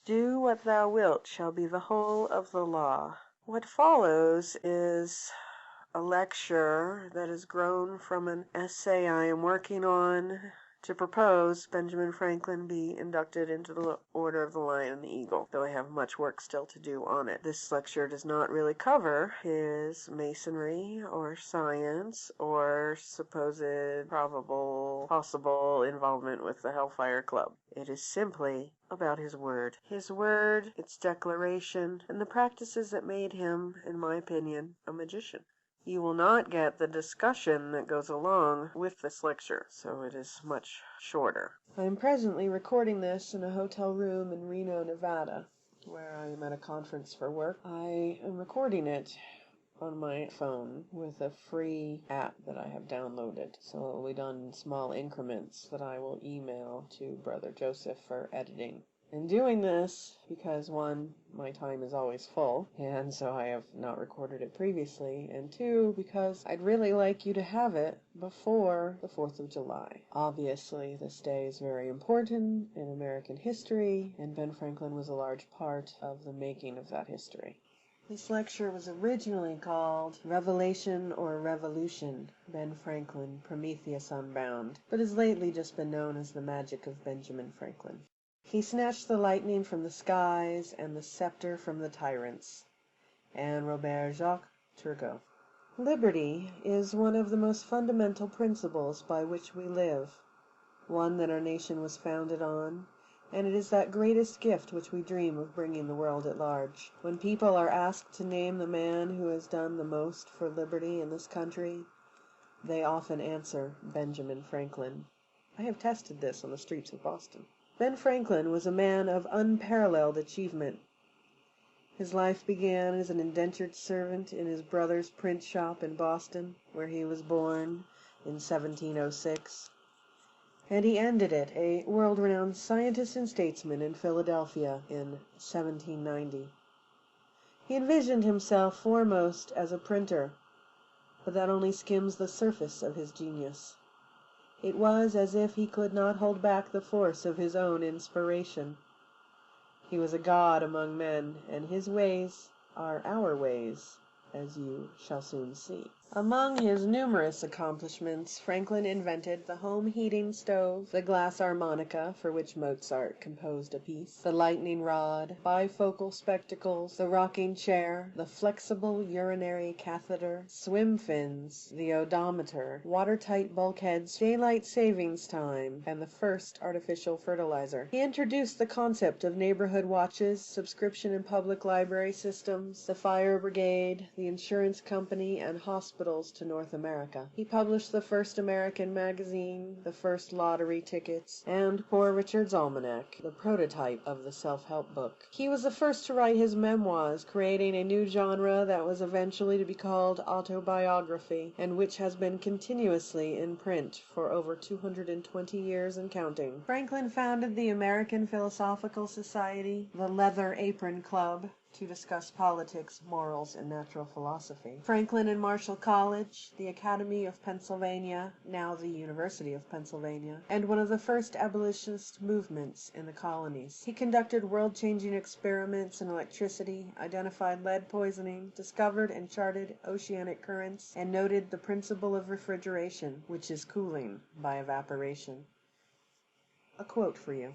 Do what thou wilt shall be the whole of the law. What follows is a lecture that has grown from an essay I am working on to propose Benjamin Franklin be inducted into the Order of the Lion and the Eagle, though I have much work still to do on it. This lecture does not really cover his masonry or science or supposed probable possible involvement with the Hellfire Club. It is simply about his word, its declaration, and the practices that made him, in my opinion, a magician. You will not get the discussion that goes along with this lecture, so it is much shorter. I am presently recording this in a hotel room in Reno, Nevada, where I am at a conference for work. I am recording it on my phone with a free app that I have downloaded, so it will be done in small increments that I will email to Brother Joseph for editing. In doing this, because one, my time is always full, and so I have not recorded it previously, and two, because I'd really like you to have it before the 4th of July. Obviously, this day is very important in American history, and Ben Franklin was a large part of the making of that history. This lecture was originally called Revelation or Revolution, Ben Franklin, Prometheus Unbound, but has lately just been known as the Magick of Benjamin Franklin. He snatched the lightning from the skies and the scepter from the tyrants. Anne Robert Jacques Turgot. Liberty is one of the most fundamental principles by which we live, one that our nation was founded on, and it is that greatest gift which we dream of bringing the world at large. When people are asked to name the man who has done the most for liberty in this country, they often answer Benjamin Franklin. I have tested this on the streets of Boston. Ben Franklin was a man of unparalleled achievement. His life began as an indentured servant in his brother's print shop in Boston, where he was born in 1706, and he ended it a world-renowned scientist and statesman in Philadelphia in 1790. He envisioned himself foremost as a printer, but that only skims the surface of his genius. It was as if he could not hold back the force of his own inspiration. He was a god among men, and his ways are our ways, as you shall soon see. Among his numerous accomplishments, Franklin invented the home heating stove, the glass harmonica, for which Mozart composed a piece, the lightning rod, bifocal spectacles, the rocking chair, the flexible urinary catheter, swim fins, the odometer, watertight bulkheads, daylight savings time, and the first artificial fertilizer. He introduced the concept of neighborhood watches, subscription and public library systems, the fire brigade, the insurance company, and hospitals to North America. He published the first American magazine, the first lottery tickets, and Poor Richard's Almanac, the prototype of the self-help book. He was the first to write his memoirs, creating a new genre that was eventually to be called autobiography, and which has been continuously in print for over 220 years and counting. Franklin founded the American Philosophical Society, the Leather Apron Club, to discuss politics, morals, and natural philosophy. Franklin and Marshall College, the Academy of Pennsylvania, now the University of Pennsylvania, and one of the first abolitionist movements in the colonies. He conducted world-changing experiments in electricity, identified lead poisoning, discovered and charted oceanic currents, and noted the principle of refrigeration, which is cooling by evaporation. A quote for you.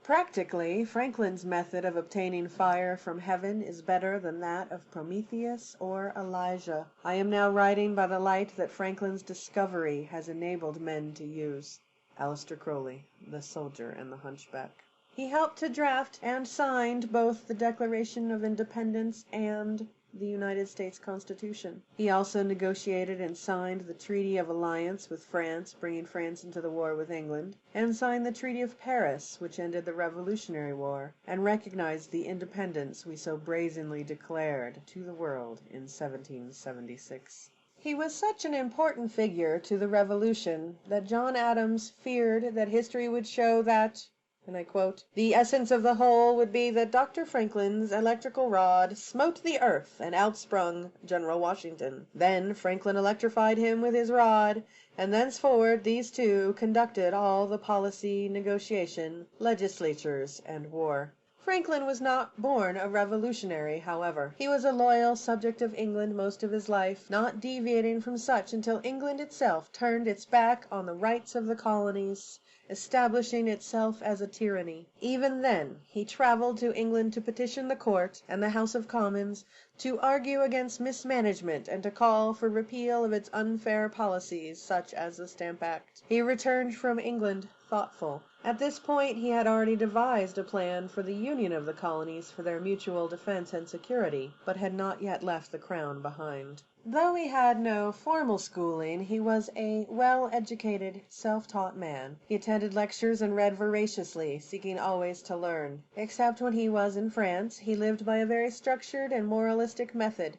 Practically, Franklin's method of obtaining fire from heaven is better than that of Prometheus or Elijah. I am now writing by the light that Franklin's discovery has enabled men to use. Aleister Crowley, The Soldier and the Hunchback. He helped to draft and signed both the Declaration of Independence and the United States Constitution. He also negotiated and signed the Treaty of Alliance with France, bringing France into the war with England, and signed the Treaty of Paris, which ended the Revolutionary War, and recognized the independence we so brazenly declared to the world in 1776. He was such an important figure to the Revolution that John Adams feared that history would show that, and I quote, "The essence of the whole would be that Dr. Franklin's electrical rod smote the earth and outsprung General Washington. Then Franklin electrified him with his rod, and thenceforward these two conducted all the policy, negotiation, legislatures, and war." Franklin was not born a revolutionary, however. He was a loyal subject of England most of his life, not deviating from such until England itself turned its back on the rights of the colonies, establishing itself as a tyranny. Even then he traveled to England to petition the court and the House of Commons, to argue against mismanagement and to call for repeal of its unfair policies, such as the Stamp Act. He returned from England thoughtful. At this point he had already devised a plan for the union of the colonies for their mutual defense and security, but had not yet left the crown behind. Though he had no formal schooling, he was a well-educated, self-taught man. He attended lectures and read voraciously, seeking always to learn. Except when he was in France, he lived by a very structured and moralistic method,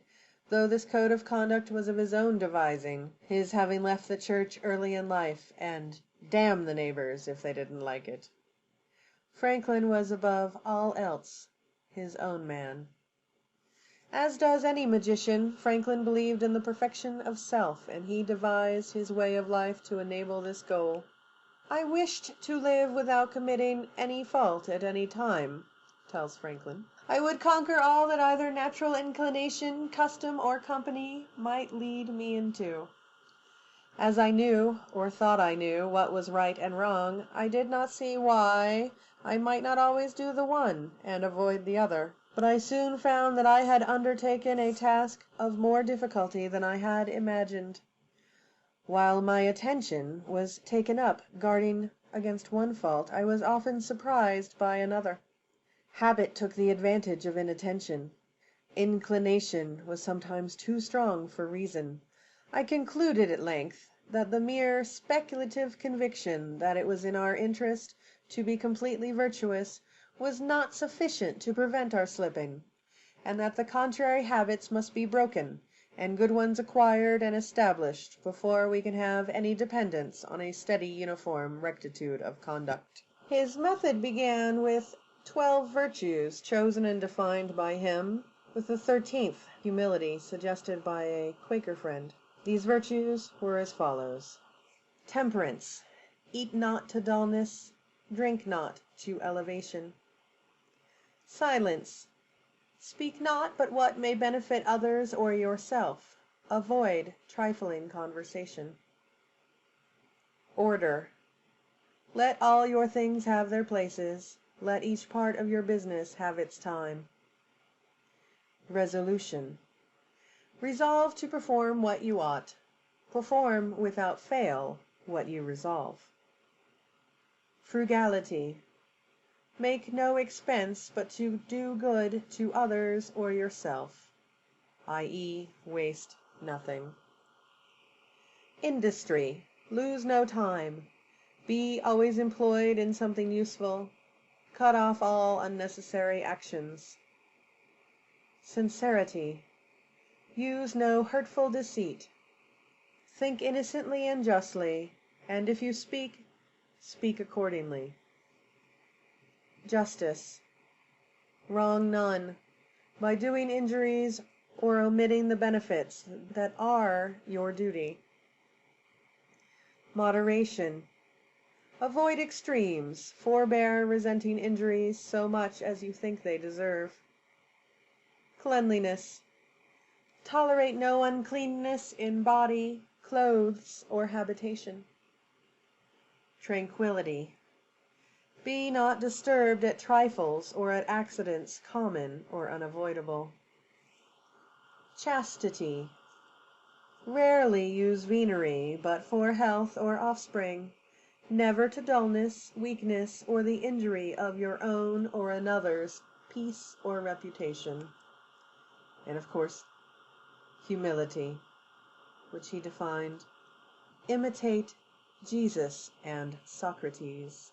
though this code of conduct was of his own devising, his having left the church early in life, and damn the neighbors if they didn't like it. Franklin was above all else his own man. As does any magician, Franklin believed in the perfection of self, and he devised his way of life to enable this goal. "I wished to live without committing any fault at any time," tells Franklin. "I would conquer all that either natural inclination, custom, or company might lead me into. As I knew, or thought I knew, what was right and wrong, I did not see why I might not always do the one and avoid the other. But I soon found that I had undertaken a task of more difficulty than I had imagined. While my attention was taken up guarding against one fault, I was often surprised by another. Habit took the advantage of inattention. Inclination was sometimes too strong for reason. I concluded at length that the mere speculative conviction that it was in our interest to be completely virtuous was not sufficient to prevent our slipping, and that the contrary habits must be broken and good ones acquired and established before we can have any dependence on a steady uniform rectitude of conduct. His method began with 12 virtues chosen and defined by him, with the 13th, humility, suggested by a Quaker friend. These virtues were as follows: temperance, eat not to dullness, drink not to elevation. Silence, speak not but what may benefit others or yourself. Avoid trifling conversation. Order, let all your things have their places, let each part of your business have its time. Resolution, resolve to perform what you ought. Perform without fail what you resolve. Frugality, make no expense but to do good to others or yourself, i.e., waste nothing. Industry, lose no time. Be always employed in something useful. Cut off all unnecessary actions. Sincerity, use no hurtful deceit. Think innocently and justly, and if you speak, speak accordingly. Justice, wrong none, by doing injuries or omitting the benefits that are your duty. Moderation, avoid extremes, forbear resenting injuries so much as you think they deserve. Cleanliness, tolerate no uncleanness in body, clothes, or habitation. Tranquility, be not disturbed at trifles or at accidents common or unavoidable. Chastity, rarely use venery, but for health or offspring, never to dullness, weakness, or the injury of your own or another's peace or reputation. And of course, humility, which he defined, imitate Jesus and Socrates.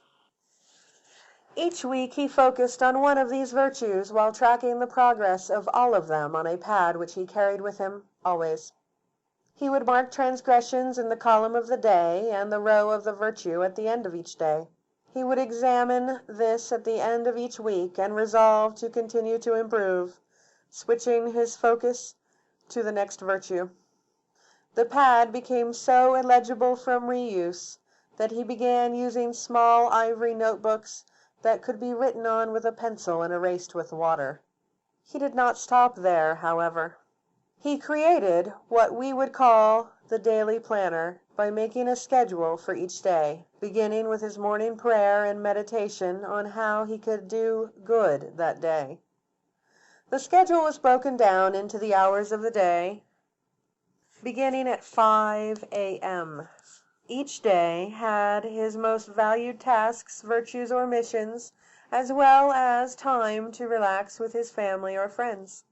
Each week he focused on one of these virtues while tracking the progress of all of them on a pad which he carried with him always. He would mark transgressions in the column of the day and the row of the virtue at the end of each day. He would examine this at the end of each week and resolve to continue to improve, switching his focus to the next virtue. The pad became so illegible from reuse that he began using small ivory notebooks that could be written on with a pencil and erased with water. He did not stop there, however. He created what we would call the daily planner by making a schedule for each day, beginning with his morning prayer and meditation on how he could do good that day. The schedule was broken down into the hours of the day, beginning at 5 a.m. Each day had his most valued tasks, virtues, or missions, as well as time to relax with his family or friends.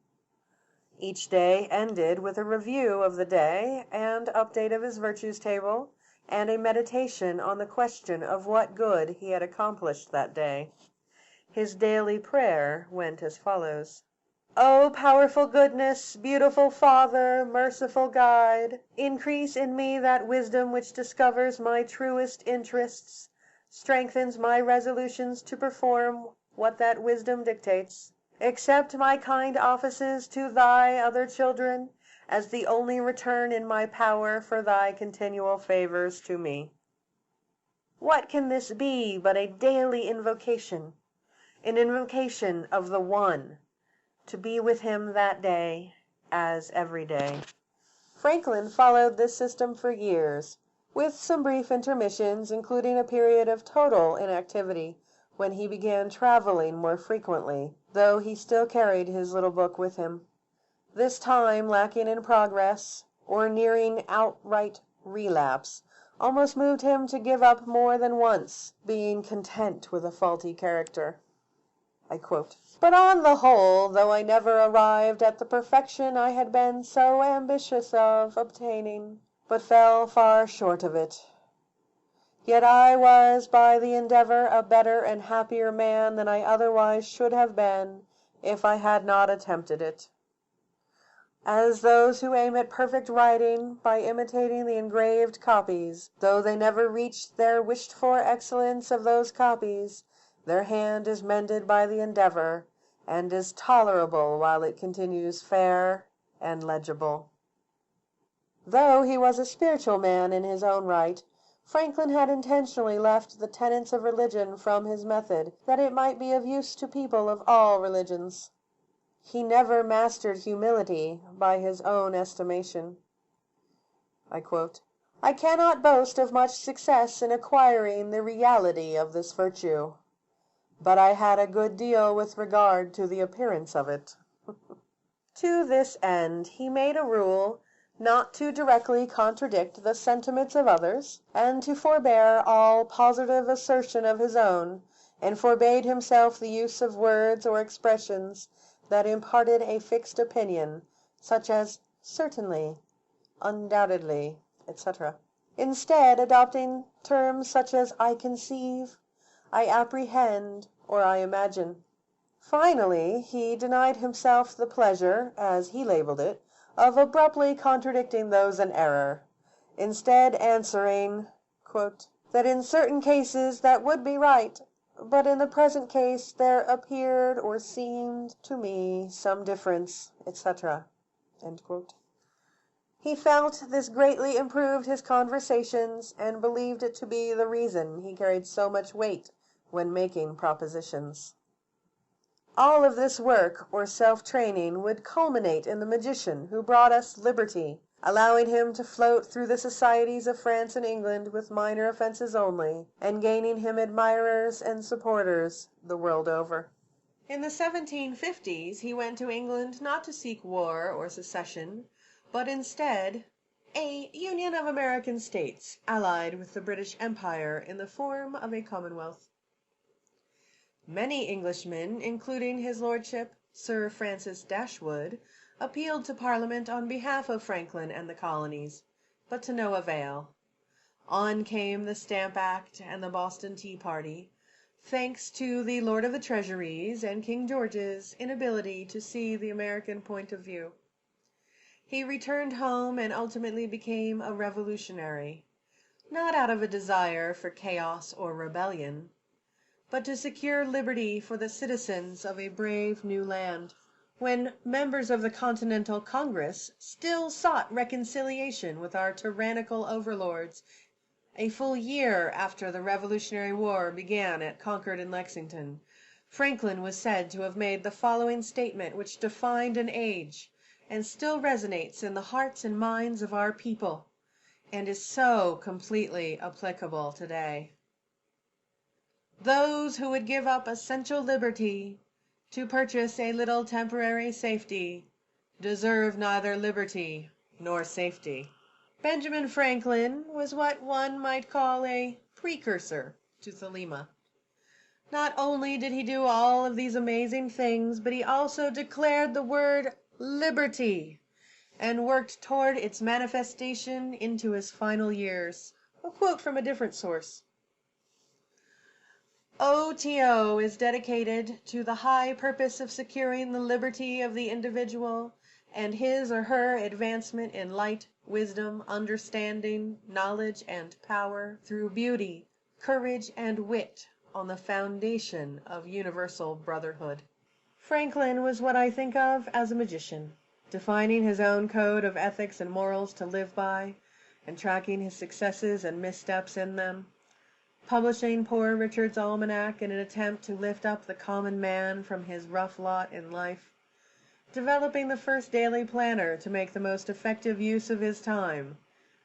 Each day ended with a review of the day and update of his virtues table, and a meditation on the question of what good he had accomplished that day. His daily prayer went as follows: O powerful goodness, beautiful Father, merciful Guide, increase in me that wisdom which discovers my truest interests, strengthens my resolutions to perform what that wisdom dictates. Accept my kind offices to thy other children as the only return in my power for thy continual favors to me. What can this be but a daily invocation, an invocation of the One, to be with him that day as every day? Franklin followed this system for years, with some brief intermissions, including a period of total inactivity when he began traveling more frequently, though he still carried his little book with him. This time, lacking in progress, or nearing outright relapse, almost moved him to give up more than once, being content with a faulty character. I quote, "But on the whole, though I never arrived at the perfection I had been so ambitious of obtaining, but fell far short of it, yet I was by the endeavor a better and happier man than I otherwise should have been if I had not attempted it. As those who aim at perfect writing by imitating the engraved copies, though they never reach their wished-for excellence of those copies, their hand is mended by the endeavor, and is tolerable while it continues fair and legible." Though he was a spiritual man in his own right, Franklin had intentionally left the tenets of religion from his method, that it might be of use to people of all religions. He never mastered humility by his own estimation. I quote, "I cannot boast of much success in acquiring the reality of this virtue, but I had a good deal with regard to the appearance of it." To this end he made a rule not to directly contradict the sentiments of others, and to forbear all positive assertion of his own, and forbade himself the use of words or expressions that imparted a fixed opinion, such as certainly, undoubtedly, etc., instead adopting terms such as I conceive, I apprehend, or I imagine. Finally, he denied himself the pleasure, as he labeled it, of abruptly contradicting those in error, instead answering, quote, "that in certain cases that would be right, but in the present case there appeared or seemed to me some difference, etc." End quote. He felt this greatly improved his conversations, and believed it to be the reason he carried so much weight when making propositions. All of this work or self-training would culminate in the magician who brought us liberty, allowing him to float through the societies of France and England with minor offenses only, and gaining him admirers and supporters the world over. In the 1750s he went to England not to seek war or secession, but instead a union of American states allied with the British Empire in the form of a commonwealth. Many Englishmen, including his lordship, Sir Francis Dashwood, appealed to Parliament on behalf of Franklin and the colonies, but to no avail. On came the Stamp Act and the Boston Tea Party, thanks to the Lord of the Treasuries and King George's inability to see the American point of view. He returned home and ultimately became a revolutionary, not out of a desire for chaos or rebellion, but to secure liberty for the citizens of a brave new land, when members of the Continental Congress still sought reconciliation with our tyrannical overlords A full year after the Revolutionary War began at Concord and Lexington, Franklin was said to have made the following statement, which defined an age and still resonates in the hearts and minds of our people, and is so completely applicable today. Those who would give up essential liberty to purchase a little temporary safety deserve neither liberty nor safety. Benjamin Franklin was what one might call a precursor to Thelema. Not only did he do all of these amazing things, but he also declared the word liberty and worked toward its manifestation into his final years. A quote from a different source. OTO is dedicated to the high purpose of securing the liberty of the individual and his or her advancement in light, wisdom, understanding, knowledge, and power through beauty, courage, and wit on the foundation of universal brotherhood. Franklin was what I think of as a magician, defining his own code of ethics and morals to live by, and tracking his successes and missteps in them, publishing Poor Richard's Almanac in an attempt to lift up the common man from his rough lot in life, developing the first daily planner to make the most effective use of his time,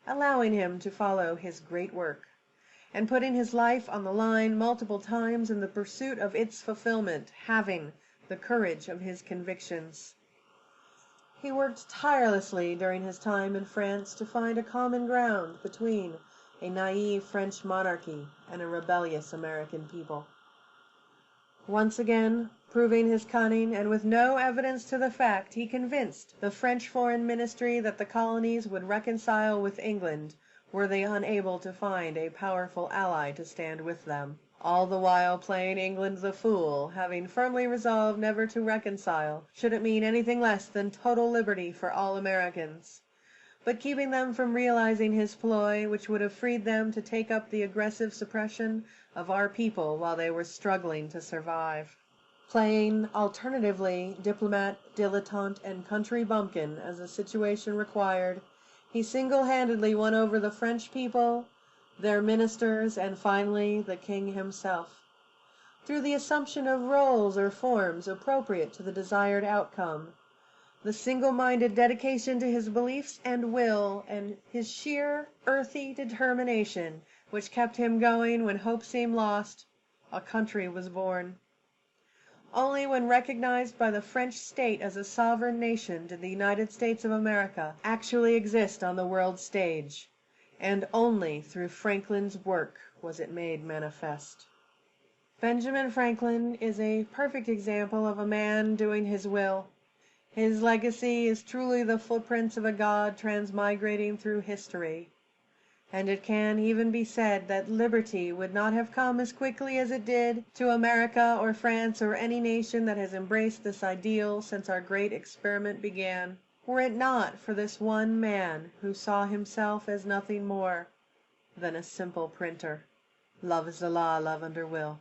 allowing him to follow his great work, and putting his life on the line multiple times in the pursuit of its fulfillment, having the courage of his convictions. He worked tirelessly during his time in France to find a common ground between a naive French monarchy and a rebellious American people. Once again, proving his cunning, and with no evidence to the fact, he convinced the French foreign ministry that the colonies would reconcile with England were they unable to find a powerful ally to stand with them, all the while playing England the fool, having firmly resolved never to reconcile, should it mean anything less than total liberty for all Americans, but keeping them from realizing his ploy, which would have freed them to take up the aggressive suppression of our people while they were struggling to survive. Playing, alternatively, diplomat, dilettante, and country bumpkin as the situation required, he single-handedly won over the French people, their ministers, and finally the king himself, through the assumption of roles or forms appropriate to the desired outcome, the single-minded dedication to his beliefs and will, and his sheer, earthy determination, which kept him going when hope seemed lost, a country was born. Only when recognized by the French state as a sovereign nation did the United States of America actually exist on the world stage, and only through Franklin's work was it made manifest. Benjamin Franklin is a perfect example of a man doing his will. His legacy is truly the footprints of a God transmigrating through history, and it can even be said that liberty would not have come as quickly as it did to America or France or any nation that has embraced this ideal since our great experiment began, were it not for this one man who saw himself as nothing more than a simple printer. Love is the law, love under will.